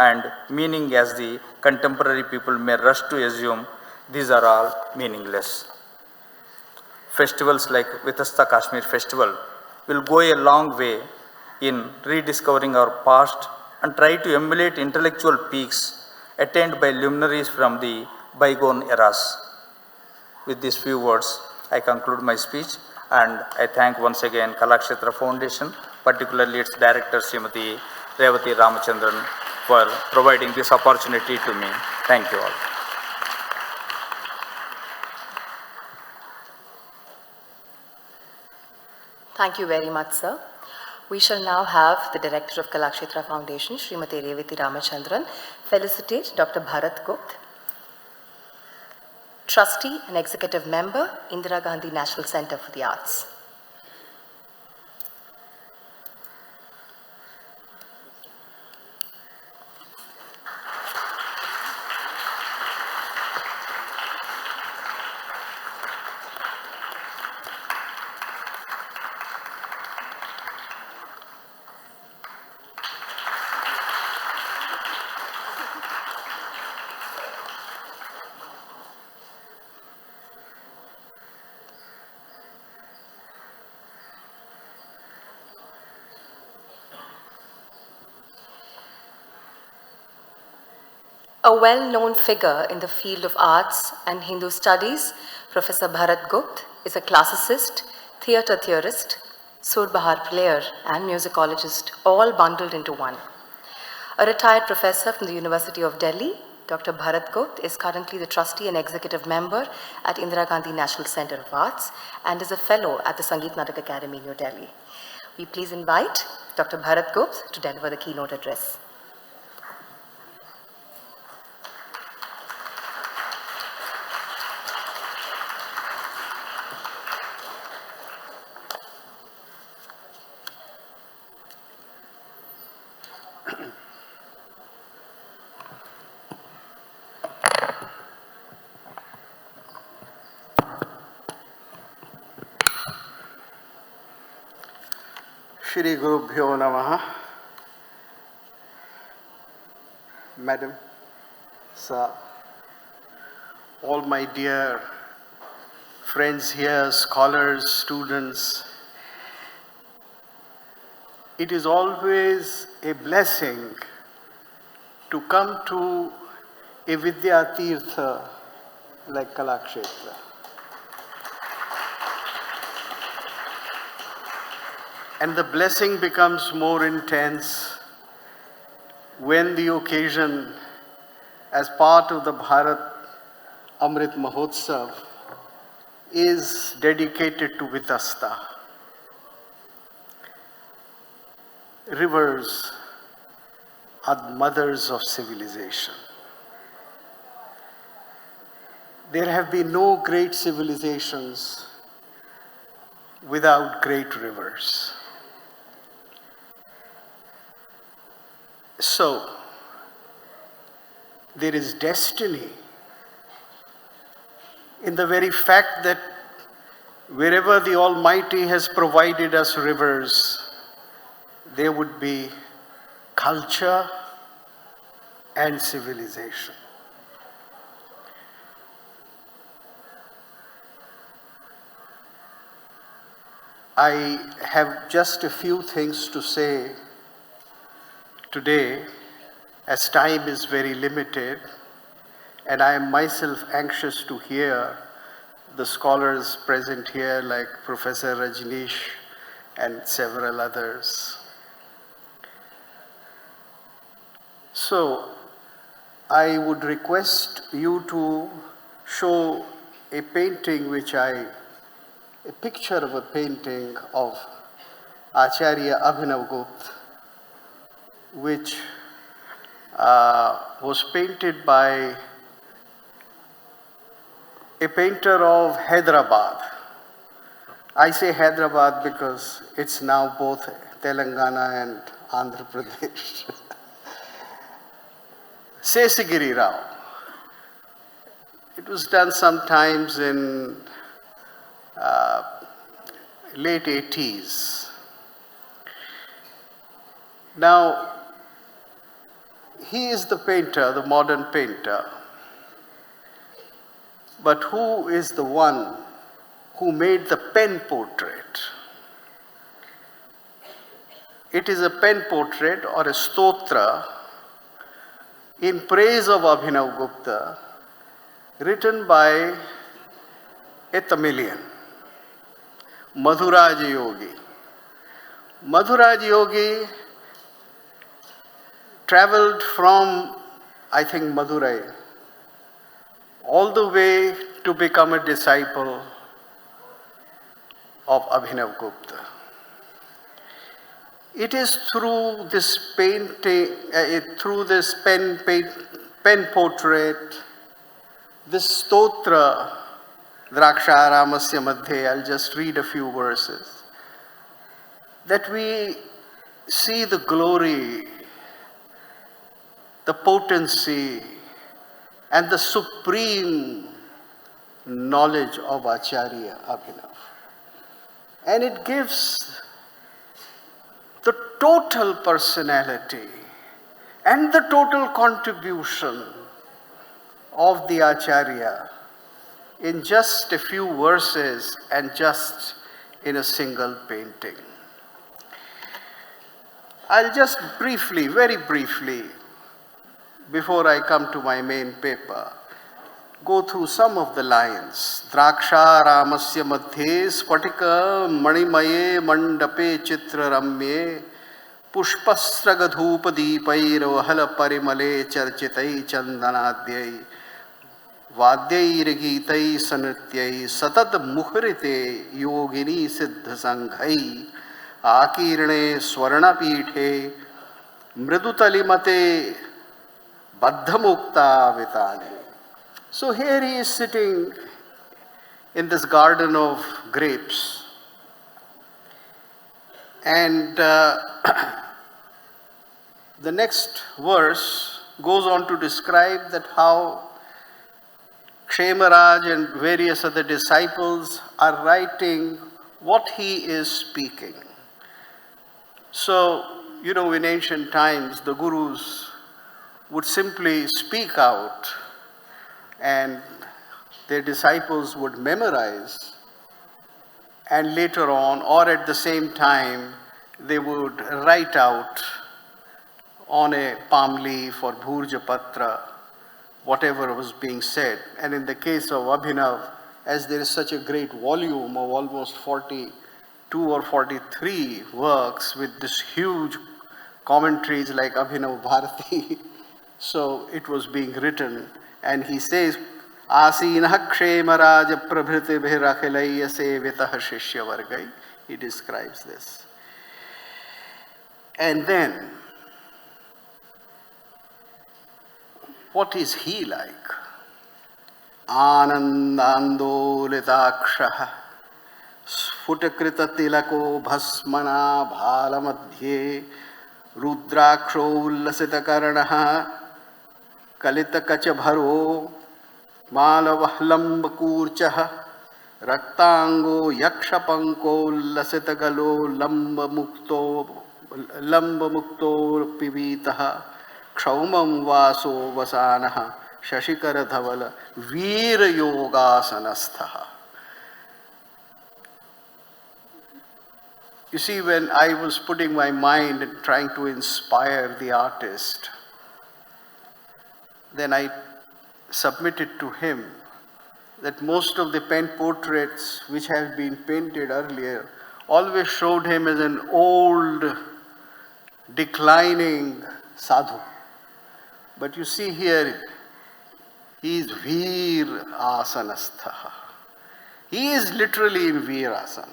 and meaning as the contemporary people may rush to assume, these are all meaningless. Festivals like Vitasta Kashmir Festival will go a long way in rediscovering our past and try to emulate intellectual peaks attained by luminaries from the bygone eras. With these few words, I conclude my speech and I thank once again Kalakshetra Foundation, particularly its director Srimati Revati Ramachandran, for providing this opportunity to me. Thank you all. Thank you very much, sir. We shall now have the Director of Kalakshetra Foundation, Srimati Revati Ramachandran, felicitate Dr. Bharat Gupta, Trustee and Executive Member, Indira Gandhi National Center for the Arts. A well-known figure in the field of arts and Hindu studies, Professor Bharat Gupta is a classicist, theatre theorist, Surbahar player and musicologist, all bundled into one. A retired professor from the University of Delhi, Dr. Bharat Gupta is currently the trustee and executive member at Indira Gandhi National Center of Arts and is a fellow at the Sangeet Natak Academy, New Delhi. We please invite Dr. Bharat Gupta to deliver the keynote address. Shri Gurubhyo Namaha. Madam, sir, all my dear friends here, scholars, students, it is always a blessing to come to a Vidya Tirtha like Kalakshetra. And the blessing becomes more intense when the occasion, as part of the Bharat Amrit Mahotsav, is dedicated to Vitasta. Rivers are the mothers of civilization. There have been no great civilizations without great rivers. So, there is destiny in the very fact that wherever the Almighty has provided us rivers, there would be culture and civilization. I have just a few things to say today, as time is very limited, and I am myself anxious to hear the scholars present here like Professor Rajneesh and several others. So, I would request you to show a painting a picture of a painting of Acharya Abhinavagupta, which was painted by a painter of Hyderabad. I say Hyderabad because it's now both Telangana and Andhra Pradesh. Sesagiri Rao. It was done sometimes in late 80s. Now, he is the painter, the modern painter. But who is the one who made the pen portrait? It is a pen portrait or a stotra in praise of Abhinavagupta, written by a Tamilian, Madhuraj Yogi. Madhuraj Yogi traveled from, I think, Madurai, all the way to become a disciple of Abhinavagupta. It is through this painting, through this pen portrait, this stotra, Draksharamasya Madhye, I'll just read a few verses, that we see the glory, the potency, and the supreme knowledge of Acharya Abhinav. And it gives the total personality and the total contribution of the Acharya in just a few verses and just in a single painting. I'll just briefly, very briefly, before I come to my main paper, go through some of the lines. Draksha Ramasya Madhye Spatika Manimaye Mandape Chitra Ramye Pushpasragadhupa Deepair Vahala Parimale Charchitai Chandanadyai Vadyair Sanrityai Satat Mukharite Yogini Siddha Sanghai Akirane Swarna Pithe Mridutalimate Baddhamukta Vitani. So here he is sitting in this garden of grapes, and the next verse goes on to describe that how Kshemaraj and various other disciples are writing what he is speaking. So, in ancient times, the gurus would simply speak out and their disciples would memorize, and later on, or at the same time, they would write out on a palm leaf or bhurja patra whatever was being said. And in the case of Abhinav, as there is such a great volume of almost 42 or 43 works with this huge commentaries like Abhinav Bharati, so it was being written. And he says, Asinah Kshemaraja Prabhriti Bhirakhilaya Sevitah Shishya Vargai. He describes this. And then, what is he like? Anandandolitakshaha Sphutakrita tilako bhasmana bhalamadhye Rudraksho ullasita karanaha Kalita Kachabharo Malavahlamb Kurchaha Raktango Yakshapanko Lasitagalo Lamba Mukto Pivitaha Kshaumam Vaso Vasanaha Shashikara Dhavala Veera Yogasanasthaha. You see, when I was putting my mind and trying to inspire the artist, then I submitted to him that most of the pen portraits which have been painted earlier always showed him as an old, declining sadhu. But you see here, he is Veer Asanastha. He is literally in Veer Asana.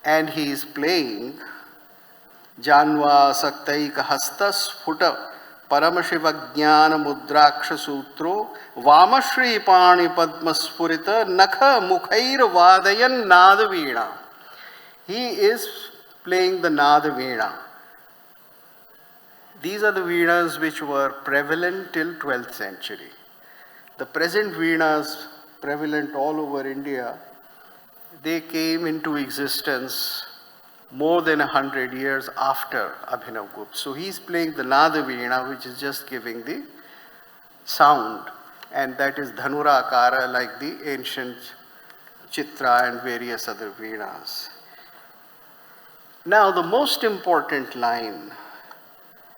And he is playing Janva Saktaika Hastas Futa Paramashiva Jnana Mudraksha Sutro Vamashri Pani Padmaspurita Nakha Mukhair Vadayan Nadaveena. He is playing the Nadaveena. These are the Veenas which were prevalent till 12th century. The present Veenas prevalent all over India, they came into existence more than 100 years after Abhinavagupta. So he's playing the Nada Veena, which is just giving the sound, and that is Dhanurakara, like the ancient Chitra and various other Veenas. Now, the most important line,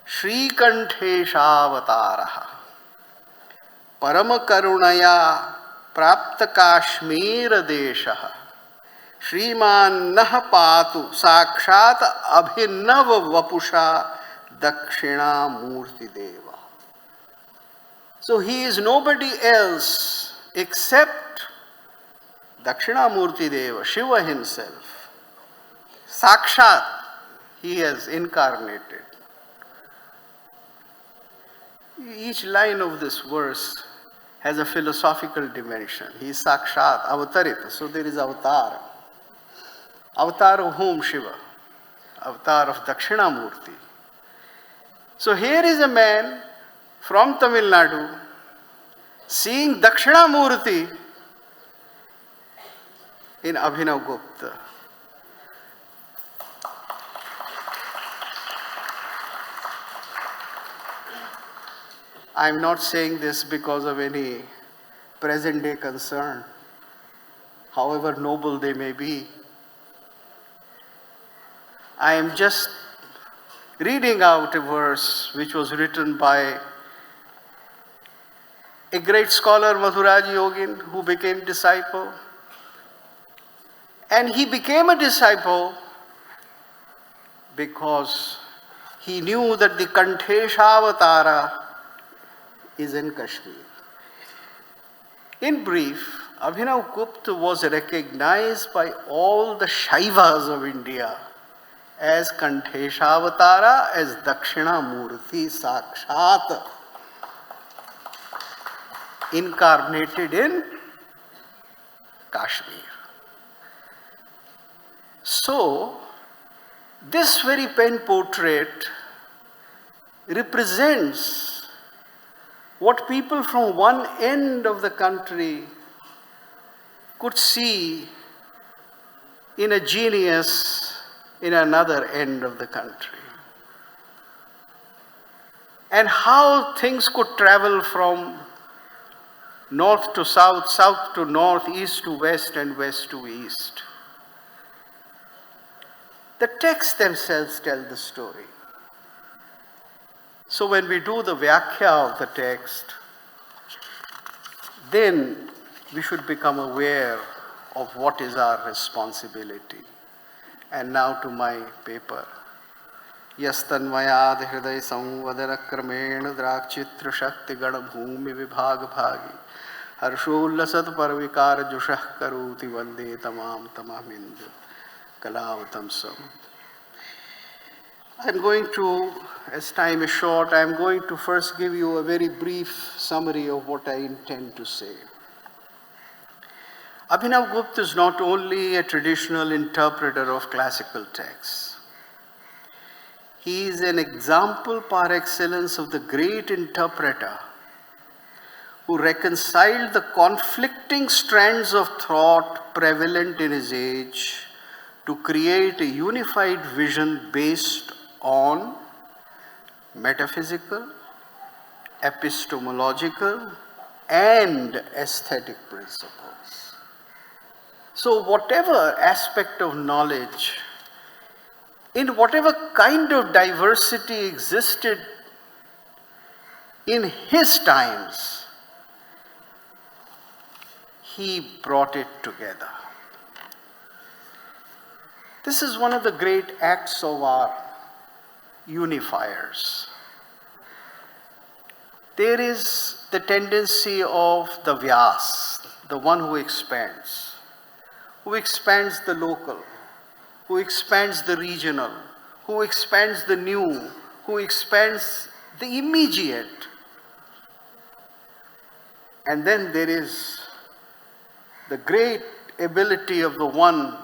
Shri Kanteshavataraha, Paramakarunaya Prapta Kashmira Deshaha, Shriman Nah Patu Sakshat Abhinav Vapusha Dakshina Murti Deva. So he is nobody else except Dakshina Murti Deva, Shiva himself. Sakshat, he has incarnated. Each line of this verse has a philosophical dimension. He is Sakshat, Avatarita. So there is Avatar. Avatar of whom? Shiva. Avatar of Dakshinamurti. So here is a man from Tamil Nadu seeing Dakshinamurti in Abhinavagupta. I am not saying this because of any present day concern, however noble they may be. I am just reading out a verse which was written by a great scholar, Madhuraj Yogin, who became disciple. And he became a disciple because he knew that the Kanteshavatara is in Kashmir. In brief, Abhinavagupta was recognized by all the Shaivas of India as Kanteshavatara, as Dakshinamurti Sakshat, incarnated in Kashmir. So, this very pen portrait represents what people from one end of the country could see in a genius in another end of the country. And how things could travel from north to south, south to north, east to west, and west to east. The texts themselves tell the story. So when we do the Vyakhya of the text, then we should become aware of what is our responsibility. And now to my paper. Yastanmayad hriday samvadana kramena drakchitra shakti gana bhumi vibhag bhagi harshollasat parvikar jushah karuti vande tamam tamamindu kalavatam sam. I'm going to, as time is short, I'm going to first give you a very brief summary of what I intend to say. Abhinavagupta is not only a traditional interpreter of classical texts. He is an example par excellence of the great interpreter who reconciled the conflicting strands of thought prevalent in his age to create a unified vision based on metaphysical, epistemological, and aesthetic principles. So whatever aspect of knowledge, in whatever kind of diversity existed in his times, he brought it together. This is one of the great acts of our unifiers. There is the tendency of the Vyas, the one who expands the local, who expands the regional, who expands the new, who expands the immediate. And then there is the great ability of the one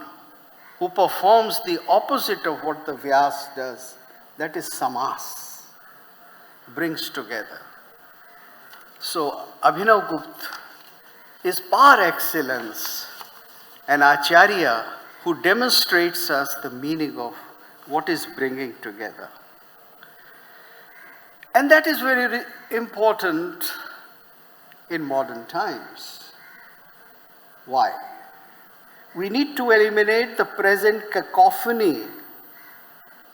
who performs the opposite of what the Vyas does. That is Samas, brings together. So Abhinavagupta is par excellence an Acharya who demonstrates us the meaning of what is bringing together. And that is very important in modern times. Why? We need to eliminate the present cacophony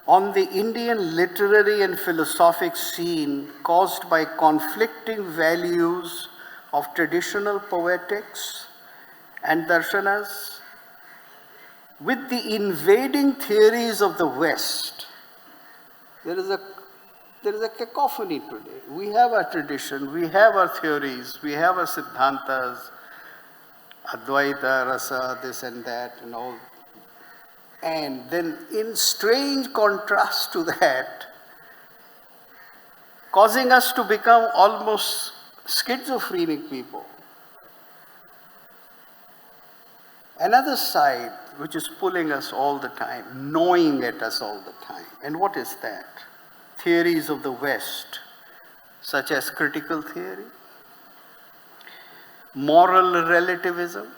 on the Indian literary and philosophic scene caused by conflicting values of traditional poetics and darshanas with the invading theories of the West. There is a cacophony today. We have our tradition, we have our theories, we have our siddhantas, Advaita, Rasa, this and that, and all. And then in strange contrast to that, causing us to become almost schizophrenic people. Another side which is pulling us all the time, gnawing at us all the time. And what is that? Theories of the West, such as critical theory, moral relativism.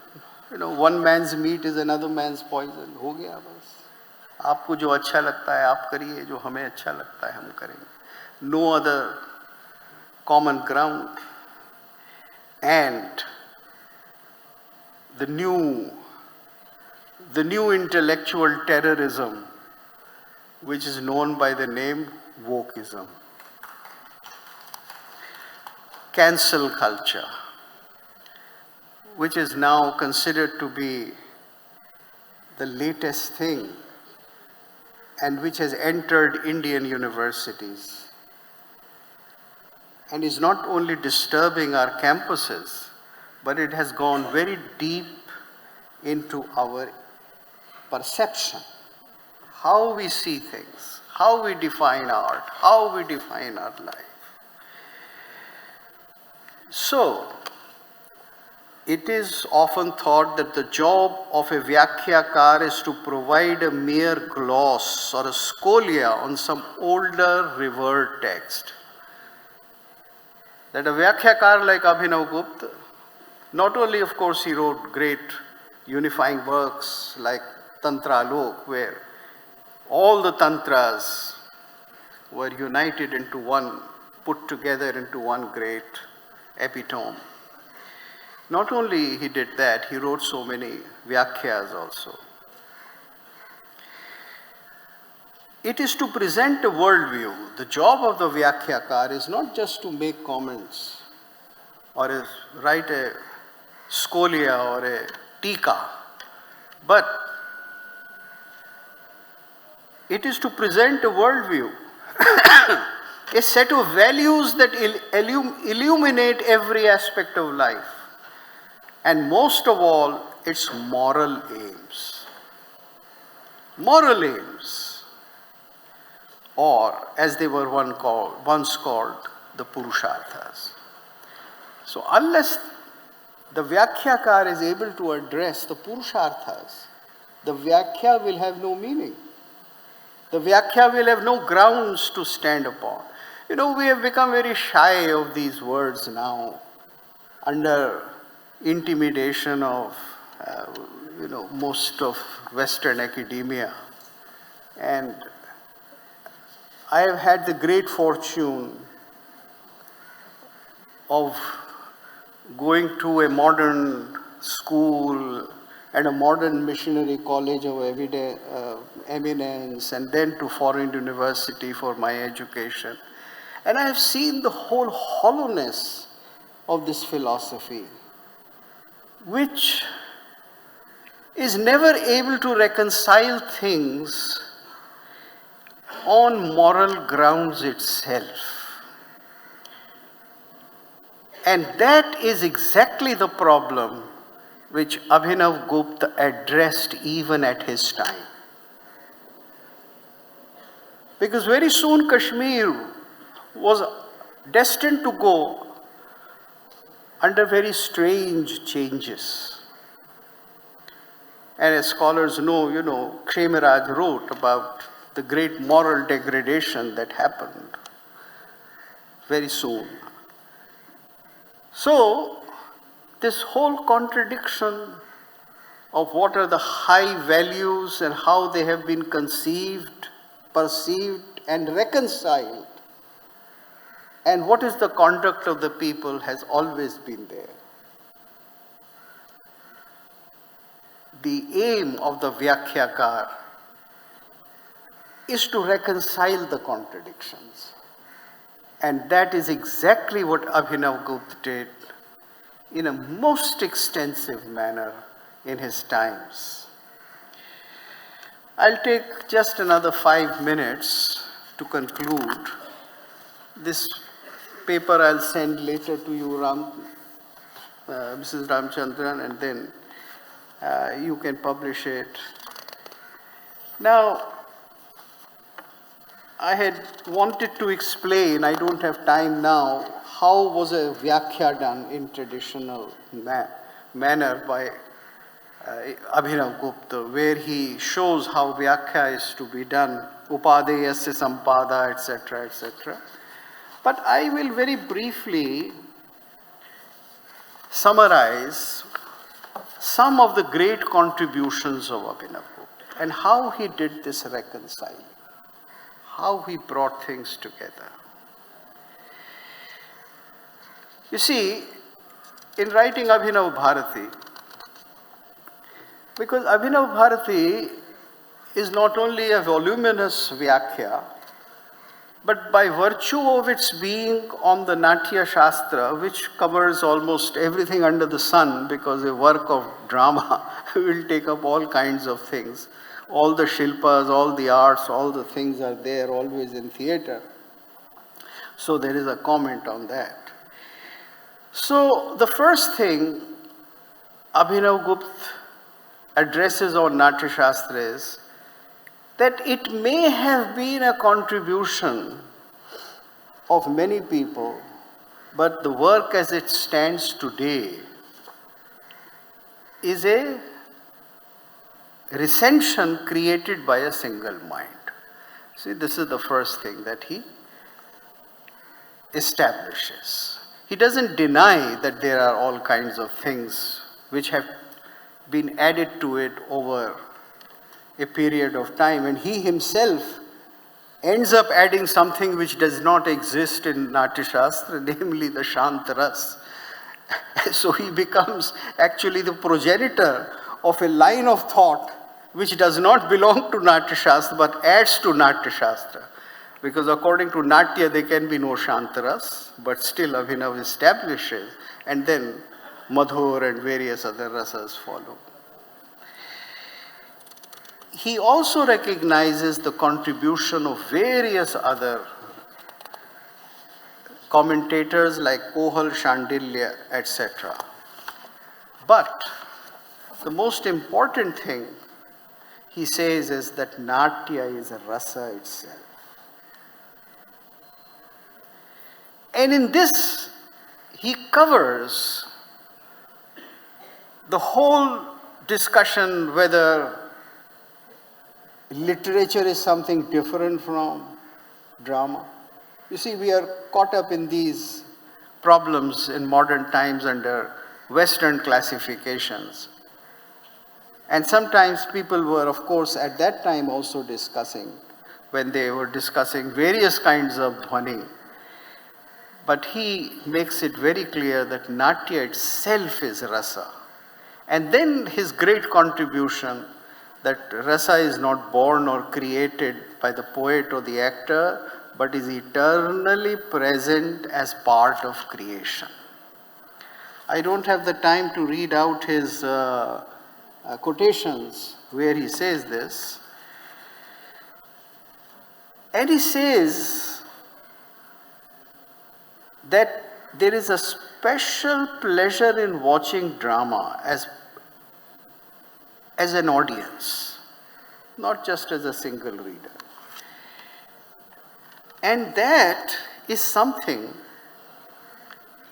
One man's meat is another man's poison. हो गया बस. आपको जो अच्छा लगता है आप करिए, जो हमें अच्छा लगता है हम करेंगे. No other common ground. And the new intellectual terrorism, which is known by the name wokeism. Cancel culture, which is now considered to be the latest thing and which has entered Indian universities and is not only disturbing our campuses, but it has gone very deep into our perception, how we see things, how we define art, how we define our life. So, it is often thought that the job of a Vyakhyaकार is to provide a mere gloss or a scholia on some older revered text. That a Vyakhyaकार like Abhinavagupta, not only of course he wrote great unifying works like Tantra Lok, where all the tantras were united into one, put together into one great epitome. Not only he did that, he wrote so many Vyakhyas also. It is to present a worldview. The job of the Vyakhyakar is not just to make comments or write a scholia or a tika, but it is to present a worldview, a set of values that illuminate every aspect of life, and most of all, its moral aims. Moral aims, or as they were once called, the Purusharthas. So unless the Vyakhyakar is able to address the Purusharthas, the Vyakhya will have no meaning. The Vyakhya will have no grounds to stand upon. We have become very shy of these words now, under intimidation of, most of Western academia. And I have had the great fortune of going to a modern school and a modern missionary college of eminence, and then to foreign university for my education. And I have seen the whole hollowness of this philosophy, which is never able to reconcile things on moral grounds itself. And that is exactly the problem which Abhinavagupta addressed even at his time. Because very soon Kashmir was destined to go under very strange changes. And as scholars know, Kshemaraj wrote about the great moral degradation that happened very soon. So, this whole contradiction of what are the high values and how they have been conceived, perceived, and reconciled, and what is the conduct of the people has always been there. The aim of the Vyakhyakar is to reconcile the contradictions. And that is exactly what Abhinavagupta did in a most extensive manner in his times. I'll take just another 5 minutes to conclude. This paper I'll send later to you, Mrs. Ramchandran, and then you can publish it. Now, I had wanted to explain, I don't have time now, how was a Vyakhya done in traditional manner by Abhinavagupta, where he shows how Vyakhya is to be done, Upadeyasya Sampada, etc., etc. But I will very briefly summarize some of the great contributions of Abhinavagupta and how he did this reconciling, how he brought things together. You see, in writing Abhinav Bharati, because Abhinav Bharati is not only a voluminous Vyakhya, but by virtue of its being on the Natya Shastra, which covers almost everything under the sun, because a work of drama will take up all kinds of things. All the Shilpas, all the arts, all the things are there always in theatre. So there is a comment on that. So the first thing Abhinavagupta addresses on Natya Shastra is that it may have been a contribution of many people, but the work as it stands today is a recension created by a single mind. See, this is the first thing that he establishes. He doesn't deny that there are all kinds of things which have been added to it over a period of time, and he himself ends up adding something which does not exist in Natya Shastra, namely the Shantaras. So he becomes actually the progenitor of a line of thought which does not belong to Natya Shastra but adds to Natya Shastra. Because according to Natya there can be no Shantaras, but still Abhinav establishes, and then Madhur and various other rasas follow. He also recognizes the contribution of various other commentators like Kohal, Shandilya, etc. But the most important thing he says is that Natya is a rasa itself. And in this, he covers the whole discussion whether literature is something different from drama. You see, we are caught up in these problems in modern times under Western classifications. And sometimes people were, of course, at that time also discussing, when they were discussing various kinds of dhwani. But he makes it very clear that Natya itself is rasa. And then his great contribution that rasa is not born or created by the poet or the actor, but is eternally present as part of creation. I don't have the time to read out his quotations where he says this. And he says that there is a special pleasure in watching drama as an audience, not just as a single reader. And that is something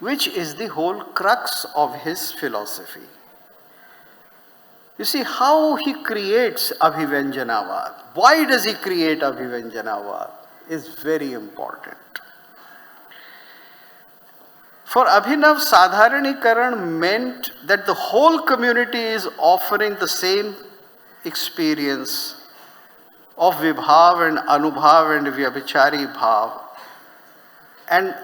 which is the whole crux of his philosophy. You see, how he creates Abhivanjanavad, why does he create Abhivanjanavad, is very important. For Abhinav, Sadharanikaran meant that the whole community is offering the same experience of Vibhav and Anubhav and Vyabhichari Bhav. And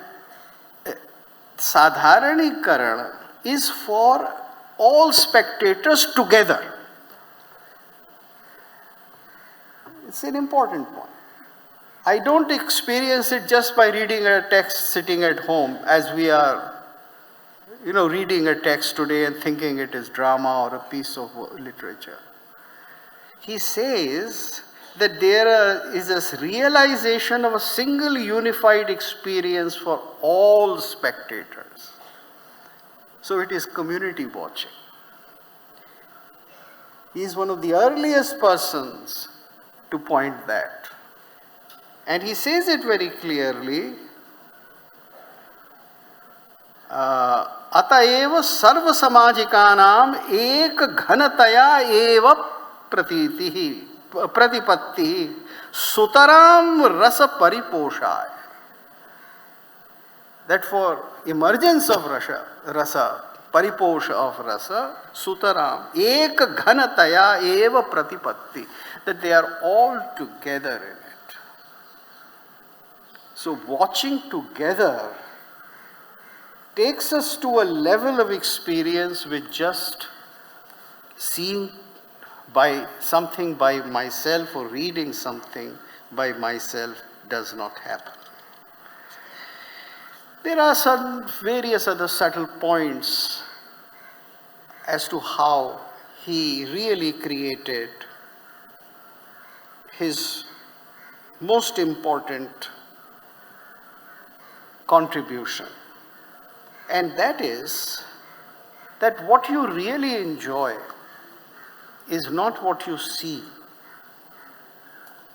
Sadharanikaran is for all spectators together. It's an important point. I don't experience it just by reading a text sitting at home as we are, reading a text today and thinking it is drama or a piece of literature. He says that there is this realization of a single unified experience for all spectators. So it is community watching. He is one of the earliest persons to point that. And he says it very clearly, Ataeva sarva samajikanam ek ghanataya eva pratipatti sutaram rasa pariposhaya. That for emergence of rasa, pariposha of rasa, sutaram ek ghanataya eva pratipatti. That they are all together in it. So watching together takes us to a level of experience which just seeing by something by myself or reading something by myself does not happen. There are some various other subtle points as to how he really created his most important contribution. And that is that what you really enjoy is not what you see,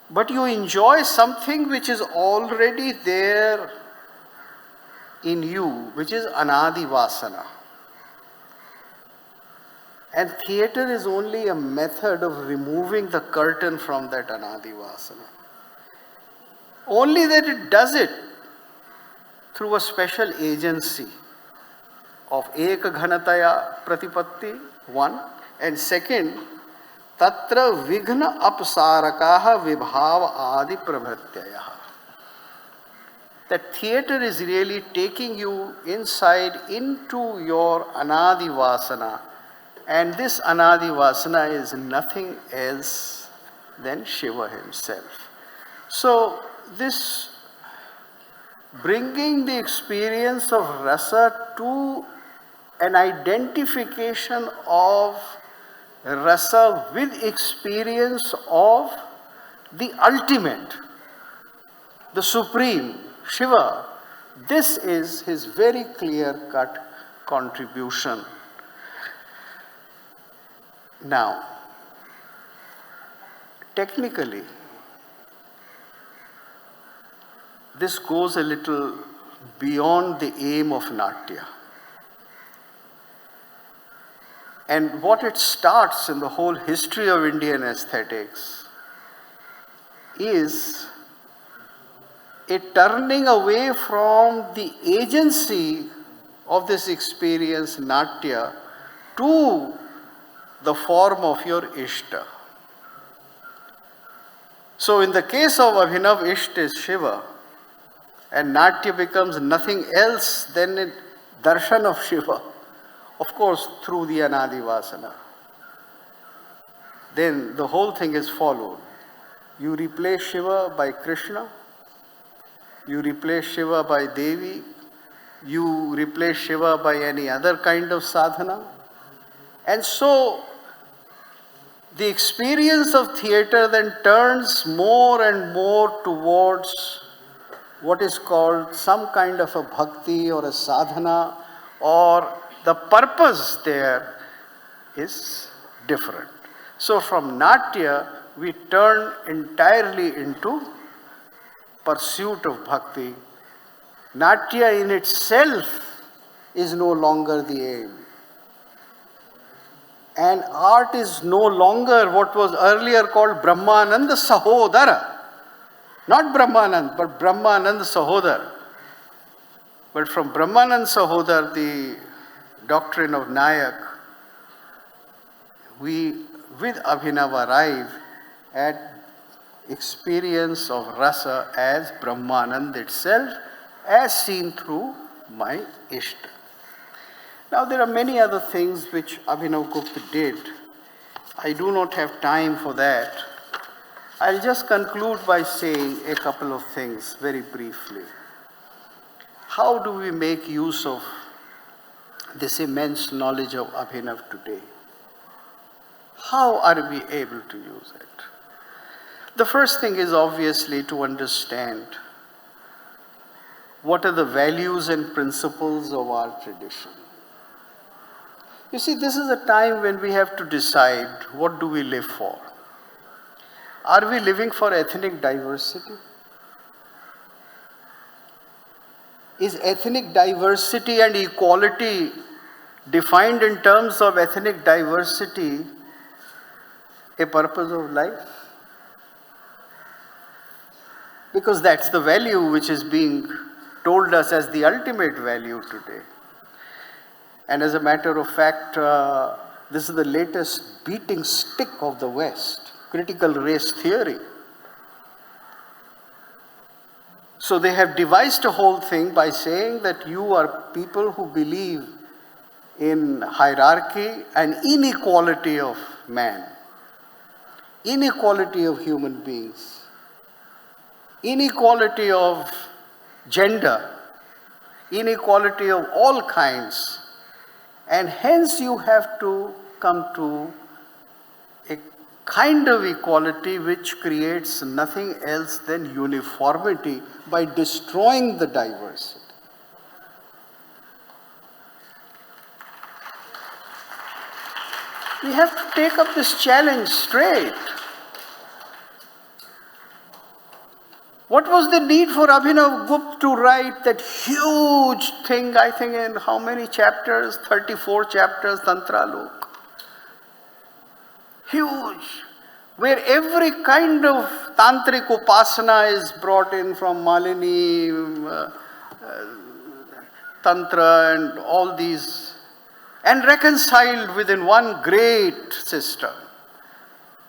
but you enjoy something which is already there in you, which is anadi vasana. And theatre is only a method of removing the curtain from that anadi vasana. Only that it does it through a special agency of eka ghanataya pratipatti, one, and second, tatra vighna apsarakaha vibhava adi pravrityayaha. That theatre is really taking you inside into your anadi vasana, and this anadi vasana is nothing else than Shiva himself. So this bringing the experience of rasa to an identification of rasa with experience of the ultimate, the supreme, Shiva, this is his very clear-cut contribution. Now, technically, this goes a little beyond the aim of Natya. And what it starts in the whole history of Indian aesthetics is a turning away from the agency of this experience, Natya, to the form of your Ishta. So in the case of Abhinav, Ishta is Shiva, and Natya becomes nothing else than a darshan of Shiva, of course through the Anadi Vasana. Then the whole thing is followed. You replace Shiva by Krishna, you replace Shiva by Devi, you replace Shiva by any other kind of sadhana. And so the experience of theatre then turns more and more towards what is called some kind of a bhakti or a sadhana, or the purpose there is different. So from Natya, we turn entirely into pursuit of bhakti. Natya in itself is no longer the aim. And art is no longer what was earlier called Brahmananda Sahodara. Not Brahmanand, but Brahmananda Sahodara. But from Brahmanand Sahodar, the doctrine of Nayak, we with Abhinav arrive at experience of rasa as Brahmanand itself, as seen through my Ishta. Now there are many other things which Abhinavagupta did. I do not have time for that. I'll just conclude by saying a couple of things very briefly. How do we make use of this immense knowledge of Abhinav today? How are we able to use it? The first thing is obviously to understand what are the values and principles of our tradition. You see, this is a time when we have to decide what do we live for. Are we living for ethnic diversity? Is ethnic diversity and equality defined in terms of ethnic diversity a purpose of life? Because that's the value which is being told us as the ultimate value today. And as a matter of fact, this is the latest beating stick of the West, critical race theory. So they have devised a whole thing by saying that you are people who believe in hierarchy and inequality of man, inequality of human beings, inequality of gender, inequality of all kinds, and hence you have to come to a kind of equality which creates nothing else than uniformity by destroying the diversity. We have to take up this challenge straight. What was the need for Abhinavagupta to write that huge thing, I think in how many chapters? 34 chapters, Tantra Lok. Huge. Where every kind of tantric upasana is brought in from Malini, Tantra and all these, and reconciled within one great system,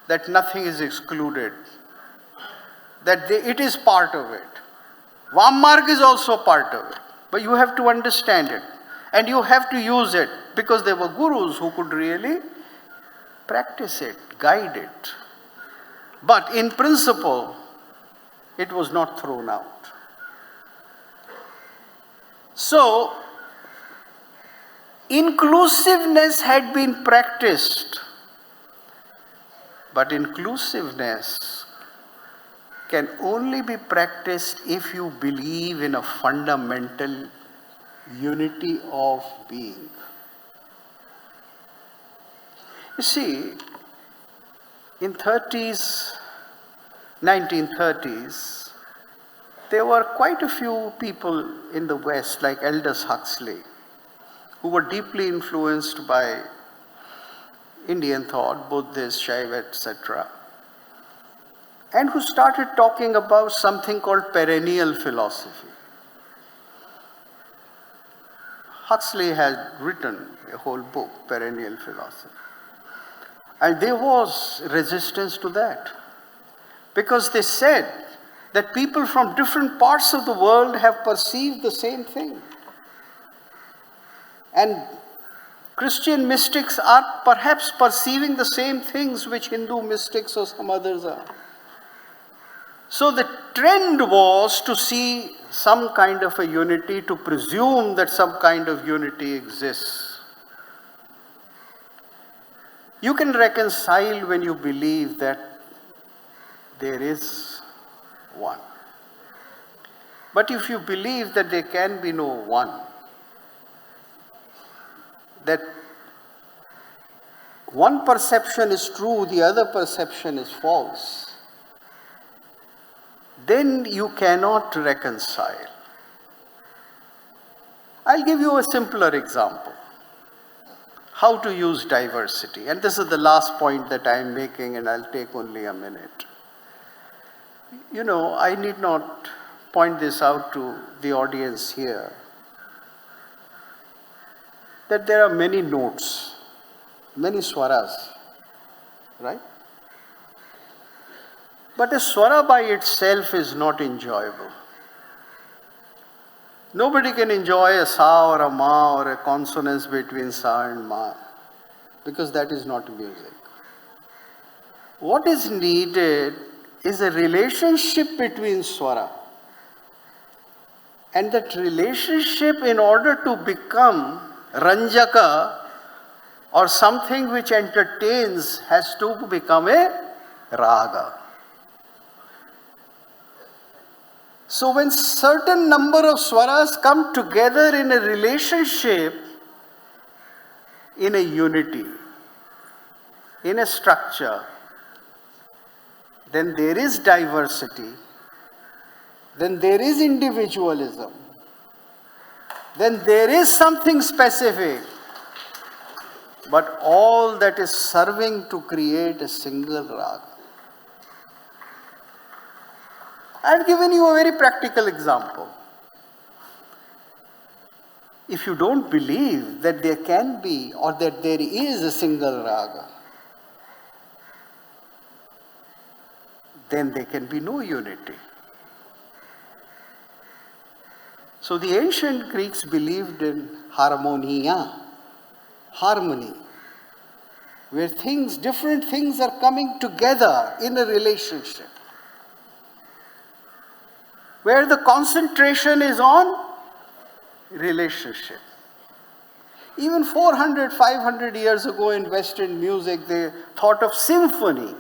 that nothing is excluded. That it is part of it. Vammarg is also part of it. But you have to understand it. And you have to use it because there were gurus who could really practice it, guide it. But in principle, it was not thrown out. So, inclusiveness had been practiced. But inclusiveness can only be practiced if you believe in a fundamental unity of being. You see, in 1930s, there were quite a few people in the West, like Aldous Huxley, who were deeply influenced by Indian thought, Buddhist, Shaiva, etc., and who started talking about something called perennial philosophy. Huxley had written a whole book, Perennial Philosophy. And there was resistance to that. Because they said that people from different parts of the world have perceived the same thing. And Christian mystics are perhaps perceiving the same things which Hindu mystics or some others are. So the trend was to see some kind of a unity, to presume that some kind of unity exists. You can reconcile when you believe that there is one. But if you believe that there can be no one, that one perception is true, the other perception is false, then you cannot reconcile. I'll give you a simpler example. How to use diversity. And this is the last point that I'm making, and I'll take only a minute. You know, I need not point this out to the audience here. that there are many notes, many swaras, right? But a swara by itself is not enjoyable. Nobody can enjoy a sa or a ma or a consonance between sa and ma, because that is not music. What is needed is a relationship between swara. And that relationship, in order to become ranjaka or something which entertains, has to become a raga. So when certain number of swaras come together in a relationship, in a unity, in a structure, then there is diversity, then there is individualism, then there is something specific, but all that is serving to create a single raga. I have given you a very practical example. If you don't believe that there can be or that there is a single raga, then there can be no unity. So the ancient Greeks believed in harmonia, harmony, where different things are coming together in a relationship, where the concentration is on relationship. Even 400, 500 years ago in Western music, they thought of symphony.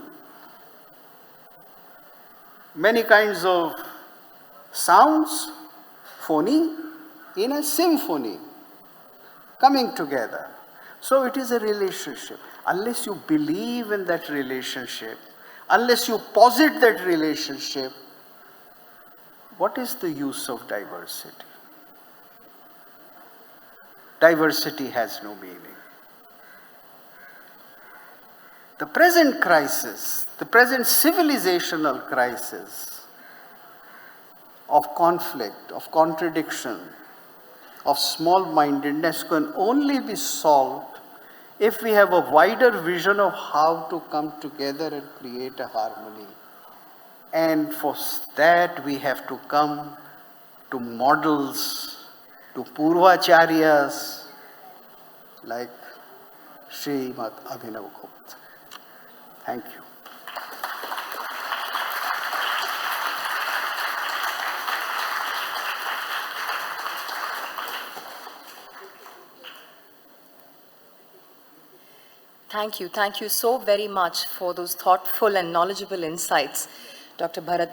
Many kinds of sounds, phony, in a symphony, coming together. So it is a relationship. Unless you believe in that relationship, unless you posit that relationship, what is the use of diversity? Diversity has no meaning. The present crisis, the present civilizational crisis of conflict, of contradiction, of small-mindedness can only be solved if we have a wider vision of how to come together and create a harmony. And for that we have to come to models, to Purvacharyas like Srimad Abhinavagupta. Thank you. Thank you so very much for those thoughtful and knowledgeable insights, Dr. Bharat.